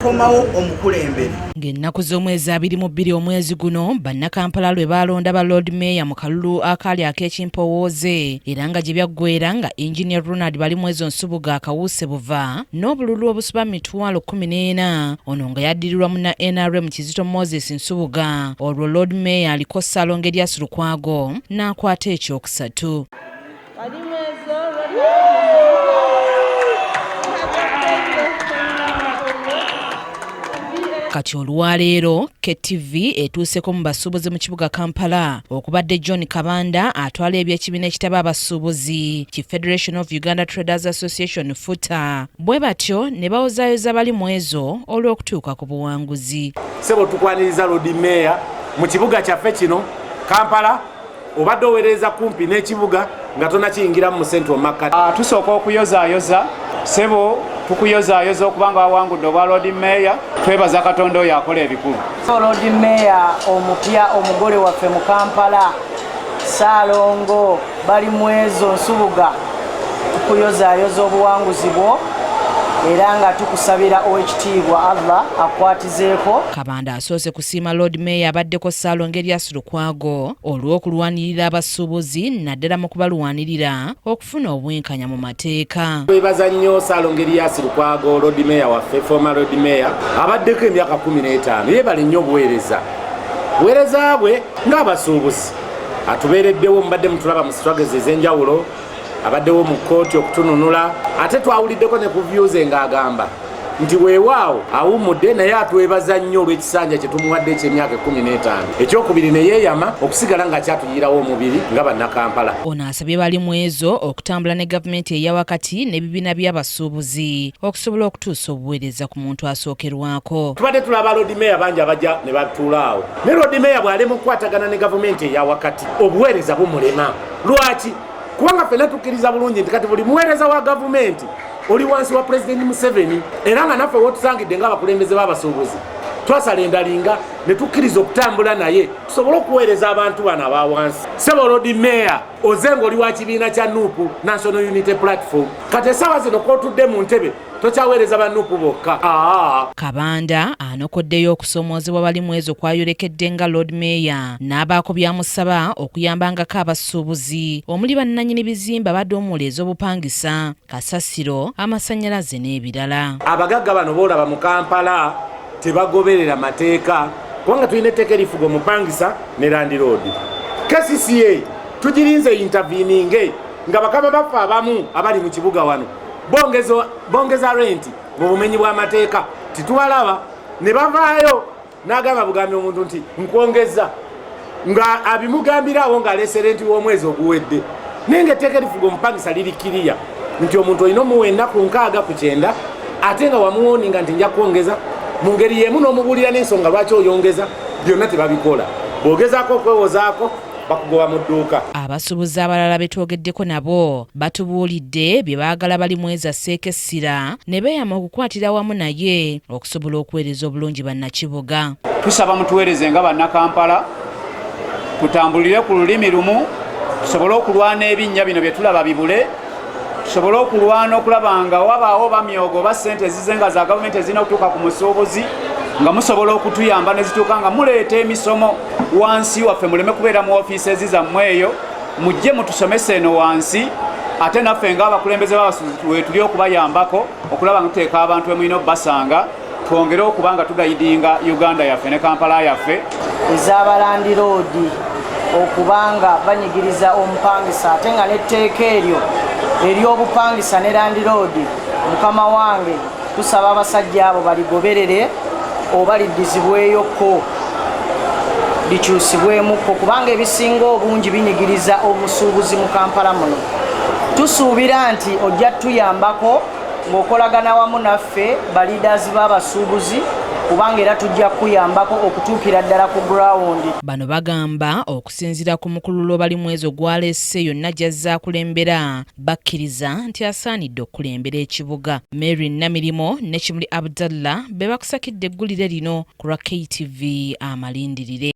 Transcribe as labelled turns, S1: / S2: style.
S1: komawo omukulembere.
S2: Ng'ennaku z'omwezi 22 omwezi guno bannakampala lwe balonda ba Lord Mayor mu kalulu akaali ak'ekimpowooze era nga gye byaggwera nga Engineer Ronald Balimwezo Nsubuga akawuuse buva n'obululu obusoba 14,000 ono nga yaddirirwa munna NRM Kizito Moses Nsubuga olwo Lord Mayor aliko Ssaalongo Erias Lukwago n'akwata ekyokusatu. Kati olwaleero KTV etuuseko mu basuubuzi mu kibuga Kampala okubadde John Kabanda atwala eby'ekibiina ekitaba abasuubuzi ki Federation of Uganda Traders Association FUTA bwe batyo ne bawozaayoza Balimwezo olw'okutuuka ku buwanguzi.
S3: Sebo tukwaniriza Lord Mayor mu kibuga kyaffe kino Kampala obadde oweereza kumpi n'ekibuga nga tonakiyingiramu mu Central Market.
S4: Tusooka okuyozaayoza sebo tukuyozaayoza okubanga wawangudde obwa Lord Mayor twebaza Katonda oyo akola ebikulu.
S5: Lord Mayor omupya omugole waffe mu Kampala Ssaalongo Balimwezo Nsubuga tukuyozaayoza obuwanguzi bwo era nga tukusabira owekitiibwa Allah akwatizeeko.
S2: Kabanda asoose kusiima Lord Mayor abaddeko Ssaalongo Erias Lukwago olw'okulwanirira abasuubuzi naddala mu kubalwanirira okufuna obwenkanya mu mateeka.
S3: Twebaza nnyo Ssaalongo Erias Lukwago Lord Mayor waffe former Lord Mayor abaddeko emyaka 15 yeebale nnyo obuweereza bwe ng'abasuubuzi atubeereddewo mubadde mutulaba mu struggles ez'enjawulo abaddewo mu kooti okutununula ate twawuliddeko ne ku views ng'agamba nti weewaawo awummudde naye atwebaza nnyo olw'ekisanja kye tumuwadde eky'emyaka 15 ekyokubiri ne yeeyama okusigala nga kyatuyirawo omubiri nga bannakampala.
S2: Ono asabye Balimwezo okutambula ne gavumenti eya wakati n'ebibiina by'abasuubuzi okusobola okutuusa obuweereza ku muntu asookerwako.
S3: Tubadde tulaba Lord Mayor bangi abajja ne batuulaawo ne Lord Mayor bw'alema okukwatagana ne gavumenti eya wakati obuweereza bumulema. Lwaki? Kubanga ffenna tukkiriza bulungi nti kati buli muweereza wa gavumenti oli wansi wa President Museveni era nga naffe wotusangidde ng'abakulembeze b'abasuubuzi twasala endalinga ne tukkiriza okutambula naye tusobole okuweereza abantu bano aba wansi. Sebo Lord Mayor ozenga oli wa kibiina kya NUP National Unity Platform kati essaawa zino k'otudde mu ntebe tokyaweereza ba NUP bokka.
S2: Kabanda anokoddeyo okusoomoozebwa Balimwezo kwayolekedde nga Lord Mayor n'abaako byamusaba okuyambangako abasuubuzi omuli bannannyini bizimba badde omuleeza obupangisa kasasiro amasannyalaze n'ebirala.
S3: Abagagga bano boolaba mu Kampala tebagoberera mateeka kubanga tulina etteeka erifuga omupangisa ne landiroodi. KCCA tugirinze interveninge nga bakama baffe abamu abali mu kibuga wano bongeza renti mu bumenyi bw'amateeka titubalaba ne bavaayo n'agamba bugambi omuntu nti nkwongeza nga abimugambirawo ng'alese renti w'omwezi oguwedde naye ng'etteeka erifuga omupangisa liri kiriya nti omuntu olina omuwa ennaku 6 ku 9 ate nga wamuwoninga nti nja kwongeza mu ngeri y'emu n'omubuulira n'ensonga lwaki oyongeza byonna tebabikola bw'ogezaako okwewozaako bakugoba mu dduuka.
S2: Abasuubuzi abalala betwogeddeko nabo batubuulidde bye baagala Balimwezo asseeko essira ne beeyama okukwatira wamu naye okusobola okuweereza obulungi bannakibuga.
S4: Tusaba mutuweereze nga bannakampala tutambulire ku lulimi lumu tusobole okulwana ebinnya bino bye tulaba bibule tusobole okulwana okulaba nga wabaawo bamyogo ba ssente ezizenga za gavumenti ezirina okutuuka ku musuubuzi nga musobola okutuyamba ne zituuka nga muleeta emisomo wansi waffe muleme kubeera mu ofiisi ezizammwe eyo mujje mutusomese eno wansi ate naffe ng'abakulembeze b'abasuubuzi tuli okubayambako okulaba nga tuteeka abantu emulina obbasanga twongere okuba nga tugayidinga Uganda yaffe ne Kampala yaffe
S5: ez'abalandiroodi okubanga banyigiriza omupangisa ate nga n'etteeka eryo ery'obupangisa ne landiroodi mukama wange tusaba abasajja abo baligoberere oba liddizibweyoko likyusibwemukko kubanga ebisinga obungi binyigiriza obusuubuzi mu Kampala muno. Tusuubira nti ojja tuyambako ng'okolagana wamu naffe balidazi b'abasuubuzi kubanga era tujja kuyambako okutuukira ddala ku ground.
S2: Bano bagamba okusinziira ku mukululo Balimwezo gwalese yonna gy'azza kulembera bakkiriza nti asaanidde okulembera ekibuga. Mary Namirimo ne Kimuli Abdallah be bakusakidde eggulire lino ku lwa KTV Amalindirire.